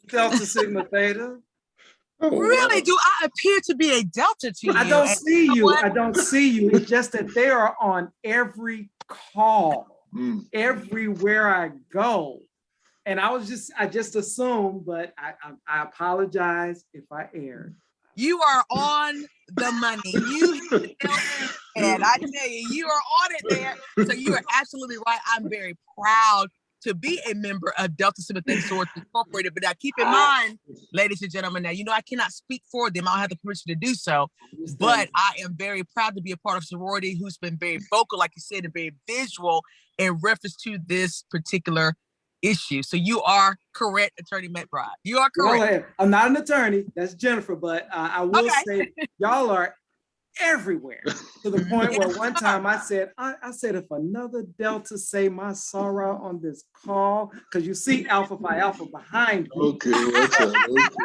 Delta Sigma Theta. Really? Do I appear to be a Delta to you? I don't see you. I don't see you. It's just that they are on every call, everywhere I go. And I just assumed, but I apologize if I erred. You are on the money. And I tell you, you are on it there. So you are absolutely right. I'm very proud to be a member of Delta Sigma Theta Sorority Incorporated. But now keep in mind, ladies and gentlemen, now, I cannot speak for them. I don't have the permission to do so. But I am very proud to be a part of sorority who's been very vocal, like you said, and very visual in reference to this particular issue. So you are correct, Attorney McBride. You are correct. I'm not an attorney. That's Jennifer. But I will say y'all are everywhere, to the point where one time I said, if another Delta say my sorrow on this call, because you see Alpha Phi Alpha behind me. Okay,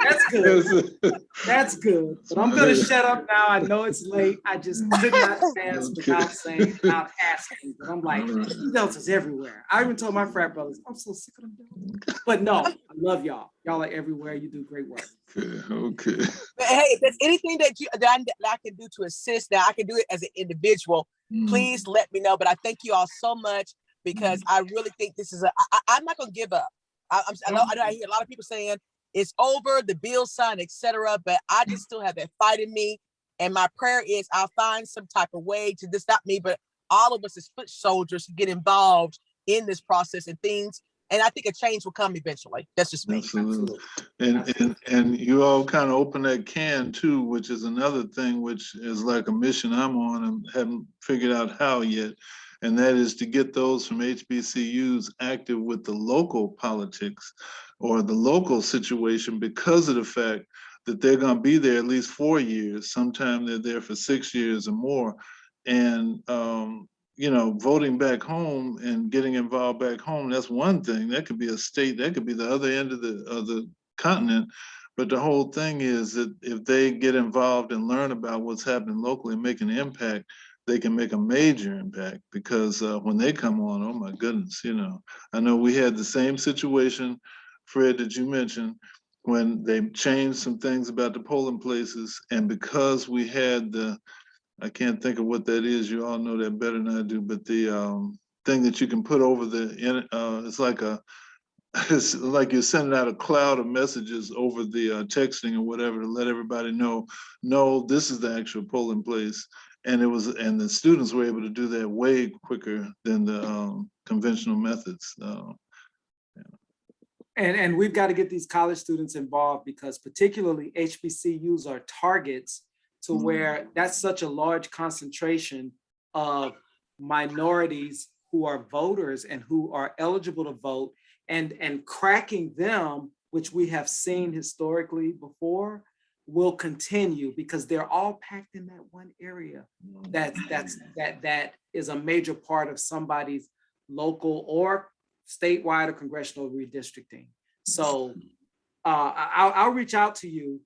that's good. That's good. But I'm gonna shut up now. I know it's late. I just could not pass without asking. But I'm like, Delta's everywhere. I even told my frat brothers, I'm so sick of them Delta. But no, I love y'all. Y'all are everywhere. You do great work. Okay. But hey, if there's anything that I can do to assist, now I can do it as an individual. Please let me know. But I thank you all so much, because I really think this is I'm not gonna give up. I know I hear a lot of people saying it's over, the bill signed, etc. But I just still have that fight in me. And my prayer is I'll find some type of way to just not me, but all of us as foot soldiers to get involved in this process and things. And I think a change will come eventually. That's just me. Absolutely. And you all kind of open that can too, which is another thing, which is like a mission I'm on and haven't figured out how yet. And that is to get those from HBCUs active with the local politics or the local situation, because of the fact that they're going to be there at least 4 years. Sometimes they're there for 6 years or more. And, you know, voting back home and getting involved back home, that's one thing. That could be a state, that could be the other end of the continent. But the whole thing is that if they get involved and learn about what's happening locally and make an impact, they can make a major impact, because when they come on, oh my goodness, you know, I know we had the same situation, Fred, that you mentioned, when they changed some things about the polling places. And because we had the, I can't think of what that is, you all know that better than I do, but the thing that you can put over the, it's like it's like you're sending out a cloud of messages over the texting or whatever to let everybody know, no, this is the actual polling place. And and the students were able to do that way quicker than the conventional methods. And we've got to get these college students involved, because particularly HBCUs are targets to where that's such a large concentration of minorities who are voters and who are eligible to vote, and cracking them, which we have seen historically before, will continue, because they're all packed in that one area. That is a major part of somebody's local or statewide or congressional redistricting. So I'll reach out to you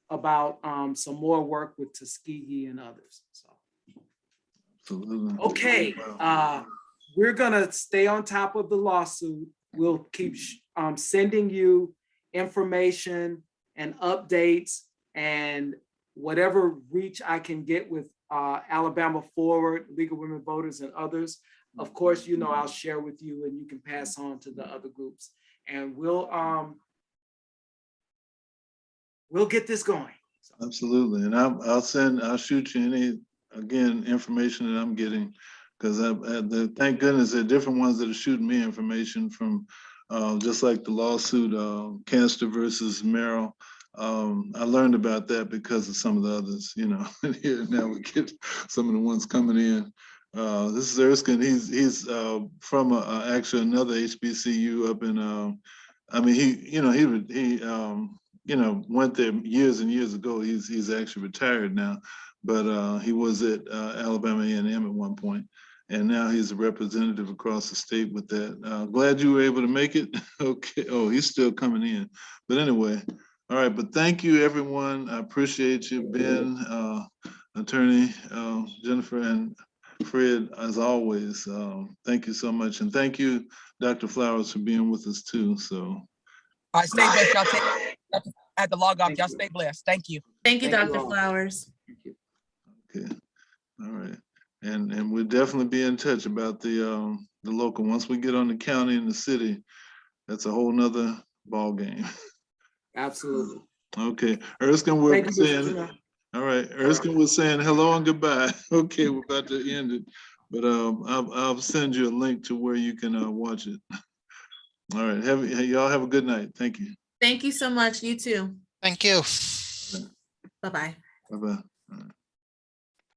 about some more work with Tuskegee and others. So, Absolutely. okay, we're gonna stay on top of the lawsuit. We'll keep sending you information and updates and whatever reach I can get with Alabama Forward, League of Women Voters, and others. Of course, you know, I'll share with you, and you can pass on to the other groups, and we'll get this going. So. Absolutely. And I'll shoot you any, again, information that I'm getting, because thank goodness there are different ones that are shooting me information from, just like the lawsuit, Canster versus Merrill. I learned about that because of some of the others, you know. Here now we get some of the ones coming in. This is Erskine. He's from actually another HBCU up in. I mean, he went there years and years ago. He's actually retired now, but he was at Alabama A&M at one point, and now he's a representative across the state with that. Glad you were able to make it. Okay. Oh, he's still coming in, but anyway. All right, but thank you, everyone. I appreciate you, Ben, Attorney Jennifer, and Fred, as always. Thank you so much, and thank you, Dr. Flowers, for being with us too. So, All right, stay blessed, y'all. I had to log off. Thank Y'all you. stay blessed. Thank you. Thank you, Thank you Dr. all. Flowers. Thank you. okay, all right, and we'll definitely be in touch about the local. Once we get on the county and the city, that's a whole nother ball game. Absolutely. Okay, Erskine, we're Thank you, Mr. saying. Terrell. All right, Erskine was saying hello and goodbye. Okay, we're about to end it, but I'll send you a link to where you can watch it. All right, y'all have a good night. Thank you. Thank you so much. You too. Thank you. Bye-bye. Bye-bye.